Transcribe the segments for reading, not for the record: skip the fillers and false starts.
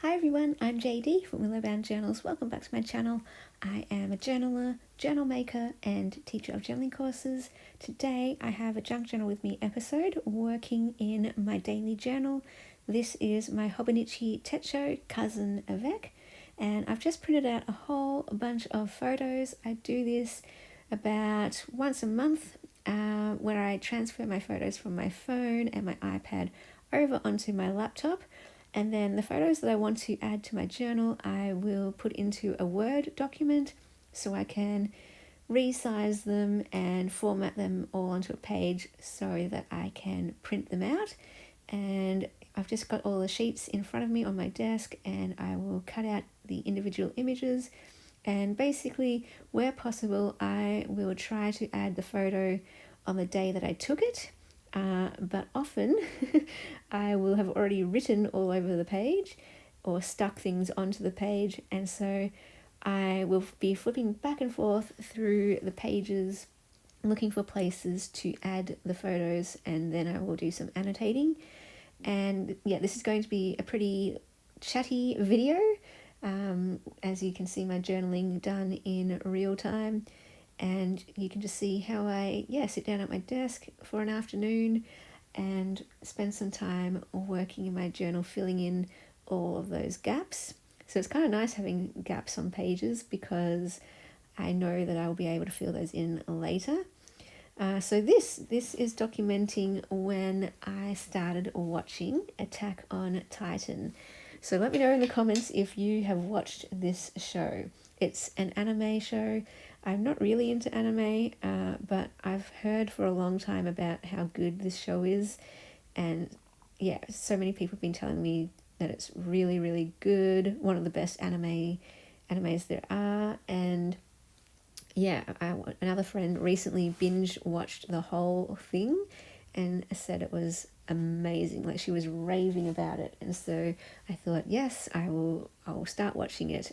Hi everyone, I'm JD from Willow Journals. Welcome back to my channel. I am a journaler, journal maker, and teacher of journaling courses. Today I have a Junk Journal with Me episode working in my daily journal. This is my Hobonichi Techo cousin Avec, and I've just printed out a whole bunch of photos. I do this about once a month where I transfer my photos from my phone and my iPad over onto my laptop. And then the photos that I want to add to my journal, I will put into a Word document so I can resize them and format them all onto a page so that I can print them out. And I've just got all the sheets in front of me on my desk, and I will cut out the individual images. And basically, where possible, I will try to add the photo on the day that I took it. But often I will have already written all over the page or stuck things onto the page, and so I will be flipping back and forth through the pages looking for places to add the photos, and then I will do some annotating. And yeah, this is going to be a pretty chatty video. As you can see, my journaling done in real time. And you can just see how I sit down at my desk for an afternoon and spend some time working in my journal, filling in all of those gaps. So it's kind of nice having gaps on pages because I know that I will be able to fill those in later. So this is documenting when I started watching Attack on Titan. So let me know in the comments if you have watched this show. It's an anime show. I'm not really into anime, but I've heard for a long time about how good this show is. And yeah, so many people have been telling me that it's really, really good. One of the best animes there are. And yeah, another friend recently binge watched the whole thing and said it was amazing. Like, she was raving about it, and so I thought, yes, I will start watching it.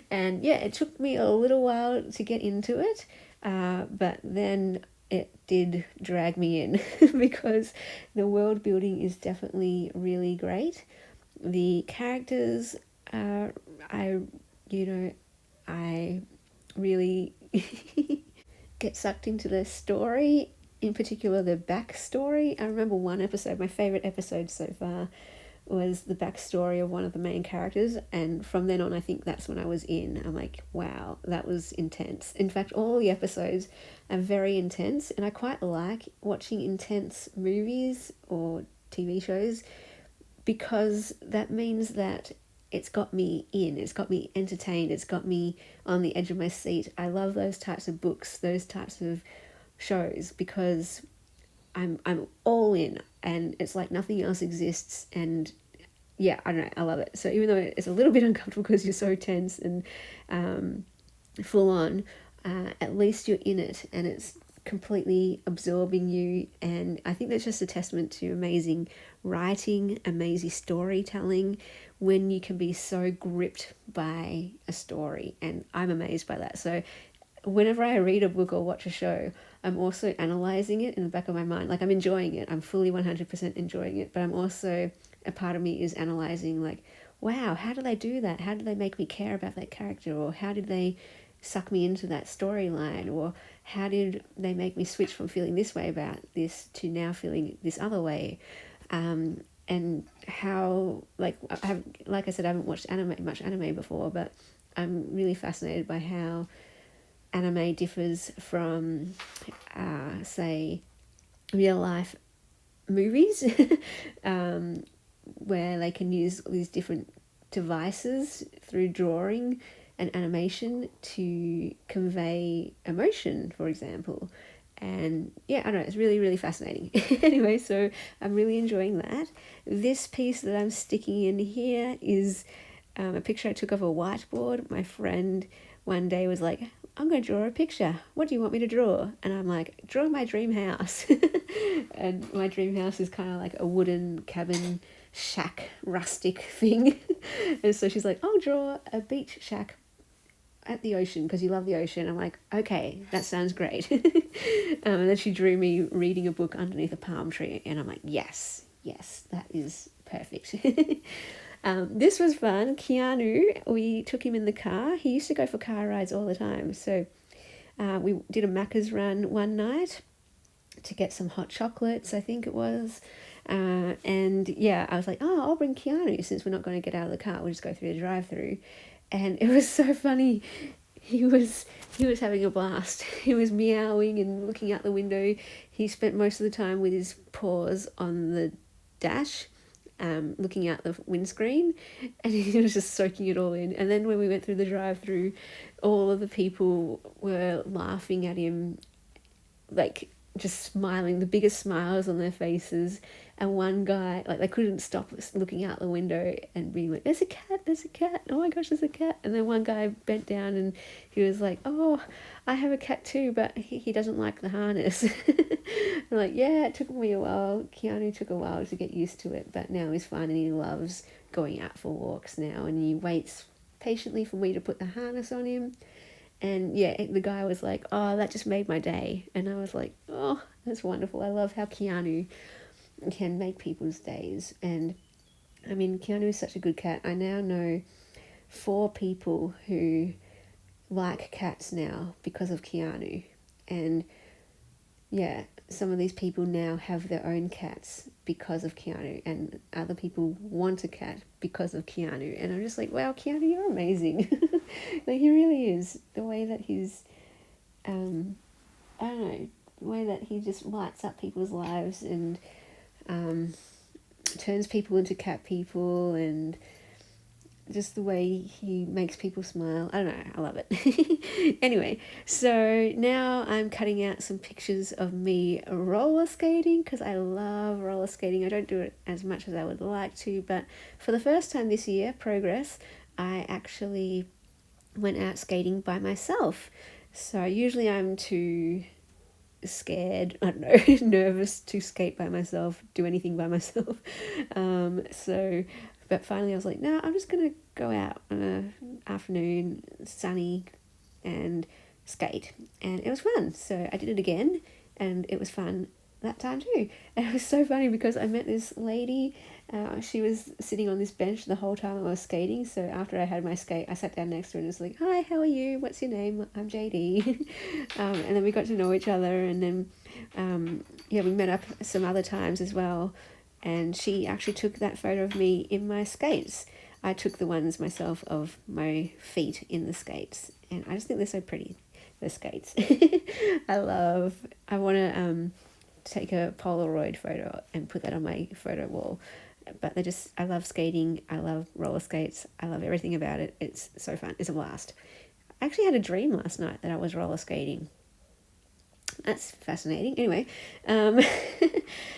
And yeah, it took me a little while to get into it, but then it did drag me in because the world building is definitely really great. The characters, I really get sucked into the story, in particular the backstory. I remember one episode, my favourite episode so far, was the backstory of one of the main characters, and from then on I think that's when I was in. I'm like, wow, that was intense. In fact, all the episodes are very intense, and I quite like watching intense movies or TV shows because that means that it's got me in, it's got me entertained, it's got me on the edge of my seat. I love those types of books, those types of shows, because I'm all in, and it's like nothing else exists. And yeah, I don't know, I love it. So even though it's a little bit uncomfortable because you're so tense and full on, at least you're in it and it's completely absorbing you. And I think that's just a testament to amazing writing, amazing storytelling, when you can be so gripped by a story. And I'm amazed by that. So whenever I read a book or watch a show, I'm also analysing it in the back of my mind. Like, I'm enjoying it. I'm fully 100% enjoying it. But I'm also, a part of me is analysing, like, wow, how did they do that? How did they make me care about that character? Or how did they suck me into that storyline? Or how did they make me switch from feeling this way about this to now feeling this other way? And how, like I said, I haven't watched much anime before, but I'm really fascinated by how anime differs from, say, real life movies, where they can use these different devices through drawing and animation to convey emotion, for example. And yeah, I don't know, it's really, really fascinating. Anyway, so I'm really enjoying that. This piece that I'm sticking in here is a picture I took of a whiteboard. My friend one day was like, I'm going to draw a picture. What do you want me to draw? And I'm like, draw my dream house. And my dream house is kind of like a wooden cabin shack, rustic thing. And so she's like, I'll draw a beach shack at the ocean because you love the ocean. I'm like, okay, that sounds great. And then she drew me reading a book underneath a palm tree, and I'm like, yes, that is perfect. This was fun. Keanu, we took him in the car. He used to go for car rides all the time. So we did a Macca's run one night to get some hot chocolates, I think it was. And yeah, I was like, oh, I'll bring Keanu since we're not going to get out of the car. We'll just go through the drive-through. And it was so funny. He was having a blast. He was meowing and looking out the window. He spent most of the time with his paws on the dash, looking out the windscreen, and he was just soaking it all in. And then when we went through the drive-through, all of the people were laughing at him, like just smiling, the biggest smiles on their faces. And one guy, like, they couldn't stop looking out the window and being like, there's a cat, oh my gosh, there's a cat. And then one guy bent down and he was like, oh, I have a cat too, but he doesn't like the harness. I'm like, yeah, it took me a while. Keanu took a while to get used to it, but now he's fine and he loves going out for walks now, and he waits patiently for me to put the harness on him. And yeah, the guy was like, oh, that just made my day. And I was like, oh, that's wonderful. I love how Keanu can make people's days. And I mean, Keanu is such a good cat. I now know 4 people who like cats now because of Keanu. And yeah, some of these people now have their own cats because of Keanu, and other people want a cat because of Keanu. And I'm just like, wow, Keanu, you're amazing. Like, he really is. The way that he's, I don't know, the way that he just lights up people's lives and turns people into cat people, and just the way he makes people smile. I don't know, I love it. Anyway, so now I'm cutting out some pictures of me roller skating, because I love roller skating. I don't do it as much as I would like to, but for the first time this year, progress, I actually went out skating by myself. So usually I'm too scared, I don't know, nervous to skate by myself, do anything by myself. But finally I was like, no, I'm just going to go out on an afternoon, sunny, and skate. And it was fun. So I did it again, and it was fun that time too. And it was so funny because I met this lady. She was sitting on this bench the whole time I was skating. So after I had my skate, I sat down next to her and was like, hi, how are you? What's your name? I'm JD. And then we got to know each other. And then, we met up some other times as well. And she actually took that photo of me in my skates. I took the ones myself of my feet in the skates. And I just think they're so pretty, the skates. I want to take a Polaroid photo and put that on my photo wall. But I love skating. I love roller skates. I love everything about it. It's so fun. It's a blast. I actually had a dream last night that I was roller skating. That's fascinating. Anyway,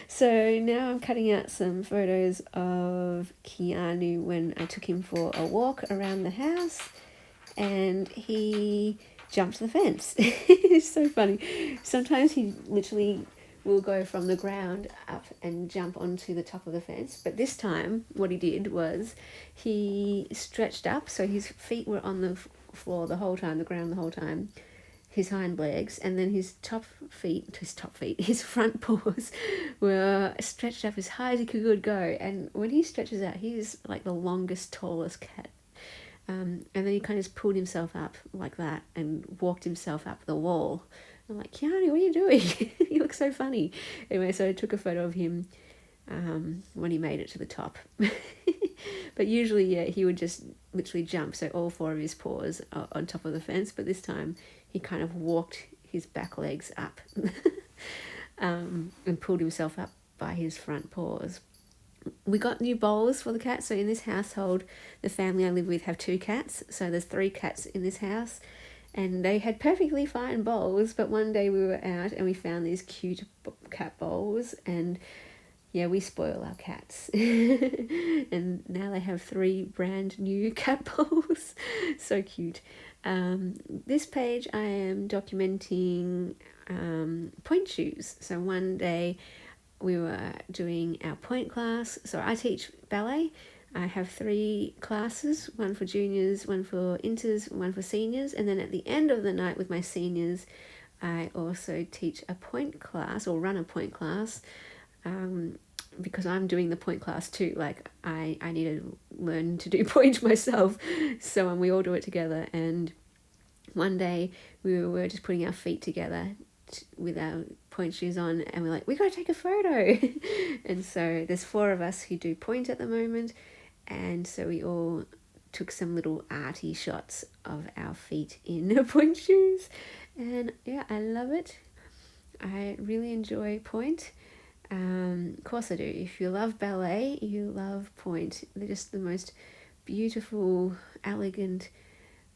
so now I'm cutting out some photos of Keanu when I took him for a walk around the house, and he jumped the fence. It's so funny. Sometimes he literally will go from the ground up and jump onto the top of the fence. But this time, what he did was he stretched up, so his feet were on the floor the whole time, the ground the whole time, his hind legs, and then his front paws were stretched up as high as he could go. And when he stretches out, he's like the longest, tallest cat. And then he kind of just pulled himself up like that and walked himself up the wall. I'm like, Keanu, what are you doing? You look so funny. Anyway, so I took a photo of him when he made it to the top. But usually, yeah, he would just literally jump, so all 4 of his paws are on top of the fence. But this time, he kind of walked his back legs up and pulled himself up by his front paws. We got new bowls for the cat. So in this household, the family I live with have 2 cats. So there's 3 cats in this house. And they had perfectly fine bowls. But one day we were out and we found these cute cat bowls. And yeah, we spoil our cats. And now they have 3 brand new cat bowls. So cute. This page I am documenting point shoes. So one day we were doing our point class. So I teach ballet. I have 3 classes, one for juniors, one for inters, one for seniors. And then at the end of the night with my seniors, I also teach a point class, or run a point class, because I'm doing the point class too. Like I need to learn to do point myself. So we all do it together. And one day we were just putting our feet together with our point shoes on, and we're like, we gotta take a photo. And so there's 4 of us who do point at the moment, and so we all took some little arty shots of our feet in point shoes. And yeah, I love it. I really enjoy point. Of course I do. If you love ballet, you love point. They're just the most beautiful, elegant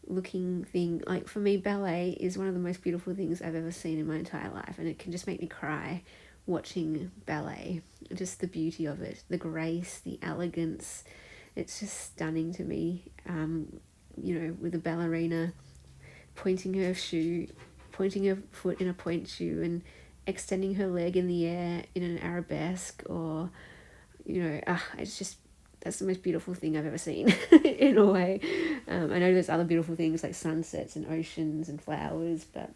looking thing. Like for me, ballet is one of the most beautiful things I've ever seen in my entire life, and it can just make me cry watching ballet. Just the beauty of it, the grace, the elegance. It's just stunning to me. With a ballerina pointing her foot in a point shoe and extending her leg in the air in an arabesque, or it's just, that's the most beautiful thing I've ever seen in a way. I know there's other beautiful things like sunsets and oceans and flowers, but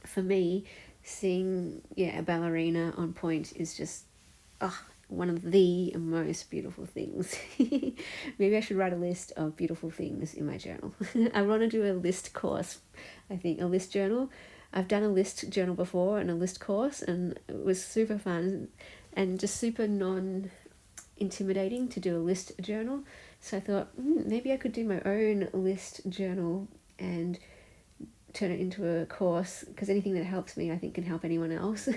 for me, seeing a ballerina on point is just one of the most beautiful things. Maybe I should write a list of beautiful things in my journal. I want to do a list course, I think, a list journal. I've done a list journal before and a list course, and it was super fun and just super non-intimidating to do a list journal. So I thought maybe I could do my own list journal and turn it into a course, because anything that helps me I think can help anyone else.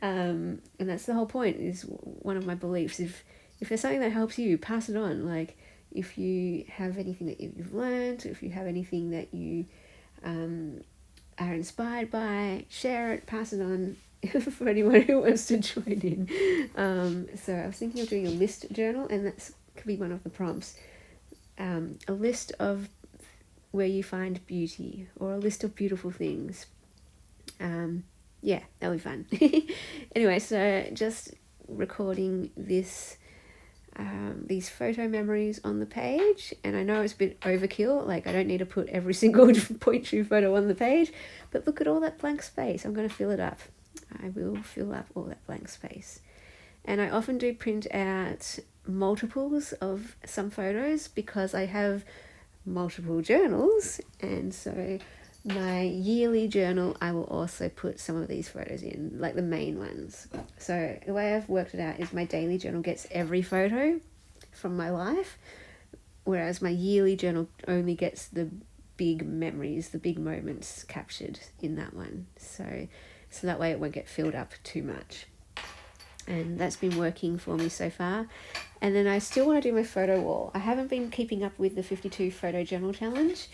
And that's the whole point, is one of my beliefs. If there's something that helps you, pass it on. Like if you have anything that you've learned, if you have anything that you are inspired by, share it, pass it on for anyone who wants to join in. So I was thinking of doing a list journal, and that could be one of the prompts. A list of where you find beauty, or a list of beautiful things. That'll be fun. Anyway, so just recording these photo memories on the page, and I know it's a bit overkill, like I don't need to put every single point shoe photo on the page, but look at all that blank space. I'm going to fill it up. I will fill up all that blank space. And I often do print out multiples of some photos, because I have multiple journals, and so my yearly journal I will also put some of these photos in, like the main ones. So the way I've worked it out is my daily journal gets every photo from my life, whereas my yearly journal only gets the big memories, the big moments captured in that one. So that way it won't get filled up too much. And that's been working for me so far. And then I still want to do my photo wall. I haven't been keeping up with the 52 photo journal challenge,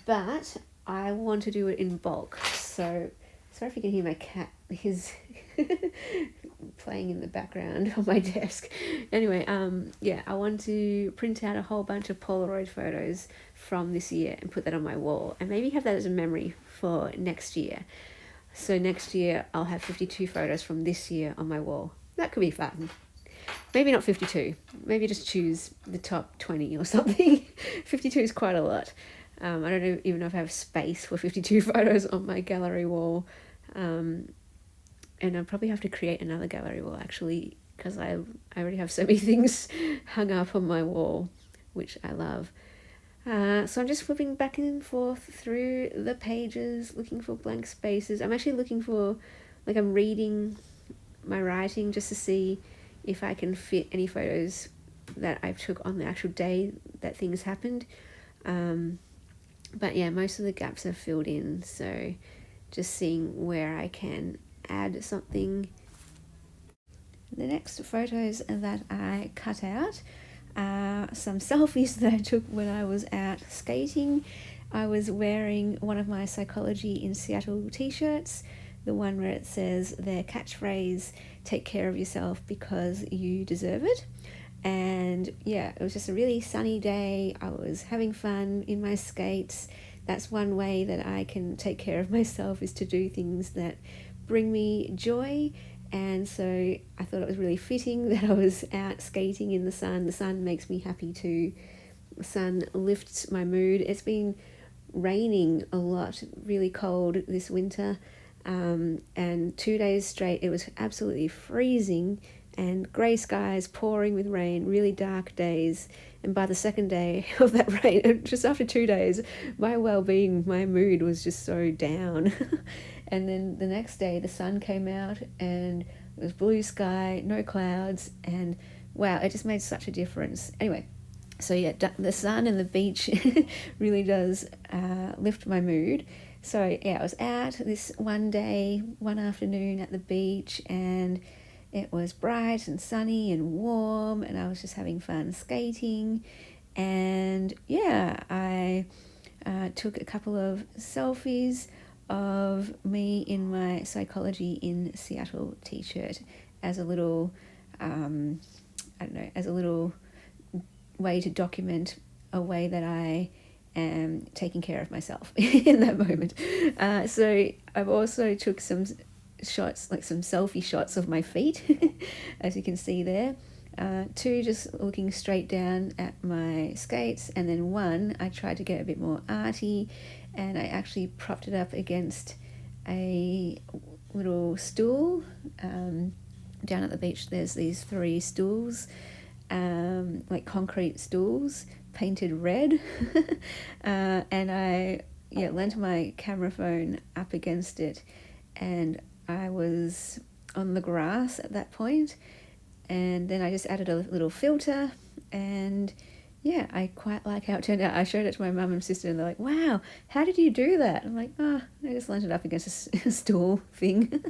but I want to do it in bulk. So sorry if you can hear my cat. He's playing in the background on my desk. Anyway, I want to print out a whole bunch of Polaroid photos from this year and put that on my wall, and maybe have that as a memory for next year. So next year I'll have 52 photos from this year on my wall. That could be fun. Maybe not 52. Maybe just choose the top 20 or something. 52 is quite a lot. I don't even know if I have space for 52 photos on my gallery wall. And I'll probably have to create another gallery wall, actually, because I already have so many things hung up on my wall, which I love. So I'm just flipping back and forth through the pages, looking for blank spaces. I'm actually looking for, I'm reading my writing just to see if I can fit any photos that I took on the actual day that things happened. But yeah, most of the gaps are filled in, so just seeing where I can add something. The next photos that I cut out are some selfies that I took when I was out skating. I was wearing one of my Psychology in Seattle t-shirts, the one where it says their catchphrase, "Take care of yourself because you deserve it." And yeah, it was just a really sunny day. I was having fun in my skates. That's one way that I can take care of myself, is to do things that bring me joy. And so I thought it was really fitting that I was out skating in the sun. The sun makes me happy too. The sun lifts my mood. It's been raining a lot, really cold this winter. And 2 days straight it was absolutely freezing, and grey skies pouring with rain, really dark days. And by the second day of that rain, just after 2 days, my well-being, my mood was just so down. And then the next day the sun came out and it was blue sky, no clouds, and wow, it just made such a difference. Anyway, so yeah, the sun and the beach really does lift my mood. So yeah, I was out this one day, one afternoon at the beach, and it was bright and sunny and warm, and I was just having fun skating. And yeah, I took a couple of selfies of me in my Psychology in Seattle t-shirt as a little, as a little way to document a way that I am taking care of myself in that moment. So I've also took some shots, like some selfie shots of my feet, as you can see there. 2 just looking straight down at my skates, and then 1 I tried to get a bit more arty, and I actually propped it up against a little stool. Down at the beach there's these 3 stools, like concrete stools painted red. And I leant my camera phone up against it, and I was on the grass at that point, and then I just added a little filter, and yeah, I quite like how it turned out. I showed it to my mum and sister, and they're like, wow, how did you do that? I'm like, I just leant it up against a stool thing.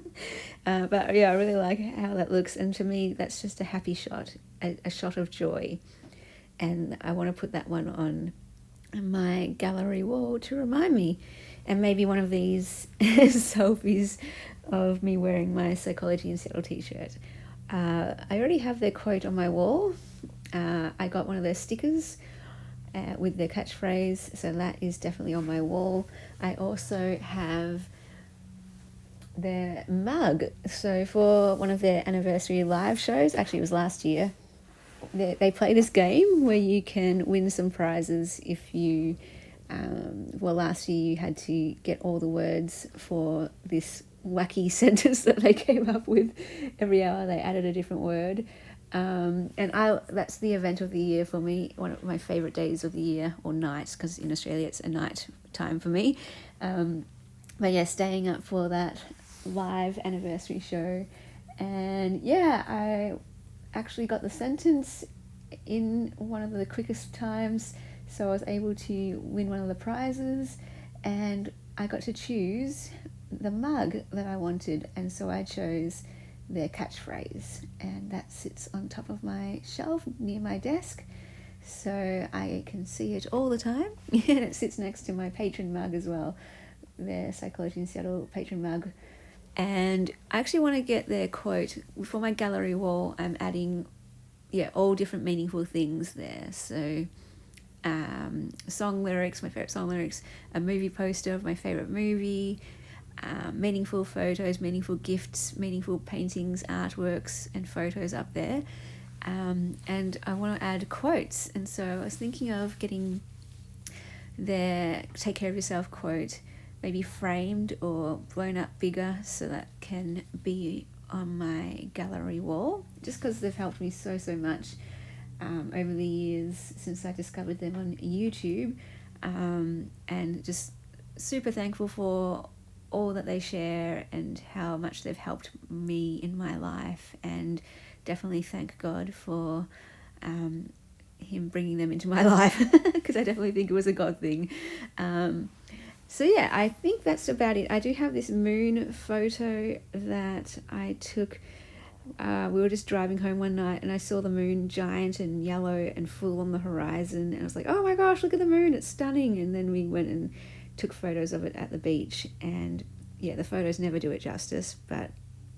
But yeah, I really like how that looks, and to me that's just a happy shot, a shot of joy, and I want to put that one on my gallery wall to remind me. And maybe one of these selfies of me wearing my Psychology in Seattle t-shirt. I already have their quote on my wall. I got one of their stickers with their catchphrase, so that is definitely on my wall. I also have their mug. So for one of their anniversary live shows, actually it was last year, they play this game where you can win some prizes if you last year you had to get all the words for this wacky sentence that they came up with. Every hour they added a different word, and that's the event of the year for me, one of my favorite days of the year, or nights, because in Australia it's a night time for me. But yeah, staying up for that live anniversary show, and yeah, I actually got the sentence in one of the quickest times, so I was able to win one of the prizes, and I got to choose the mug that I wanted, and so I chose their catchphrase, and that sits on top of my shelf near my desk, so I can see it all the time. And it sits next to my patron mug as well, their Psychology in Seattle patron mug. And I actually want to get their quote for my gallery wall. I'm adding all different meaningful things there. So song lyrics, my favorite song lyrics, a movie poster of my favorite movie, meaningful photos, meaningful gifts, meaningful paintings, artworks and photos up there, and I want to add quotes. And so I was thinking of getting their take care of yourself quote maybe framed or blown up bigger, so that can be on my gallery wall, just because they've helped me so much over the years since I discovered them on YouTube, and just super thankful for all that they share and how much they've helped me in my life, and definitely thank God for him bringing them into my life, because I definitely think it was a God thing. So yeah, I think that's about it. I do have this moon photo that I took. We were just driving home one night and I saw the moon giant and yellow and full on the horizon, and I was like, oh my gosh, look at the moon, it's stunning. And then we went and took photos of it at the beach, and yeah, the photos never do it justice, but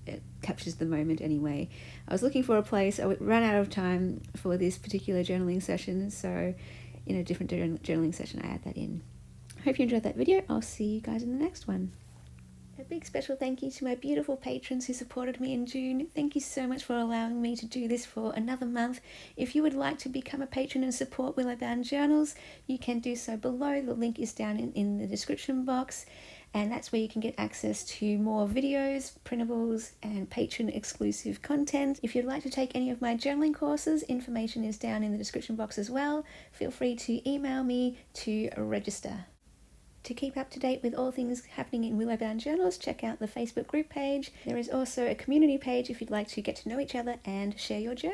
it captures the moment anyway. I was looking for a place. I ran out of time for this particular journaling session, so in a different journaling session I add that in. I hope you enjoyed that video. I'll see you guys in the next one. A big special thank you to my beautiful patrons who supported me in June. Thank you so much for allowing me to do this for another month. If you would like to become a patron and support Willow Bound Journals, you can do so below. The link is down in the description box. and that's where you can get access to more videos, printables, and patron exclusive content. If you'd like to take any of my journaling courses, information is down in the description box as well. Feel free to email me to register. To keep up to date with all things happening in Willow Bound Journals, check out the Facebook group page. There is also a community page if you'd like to get to know each other and share your journey.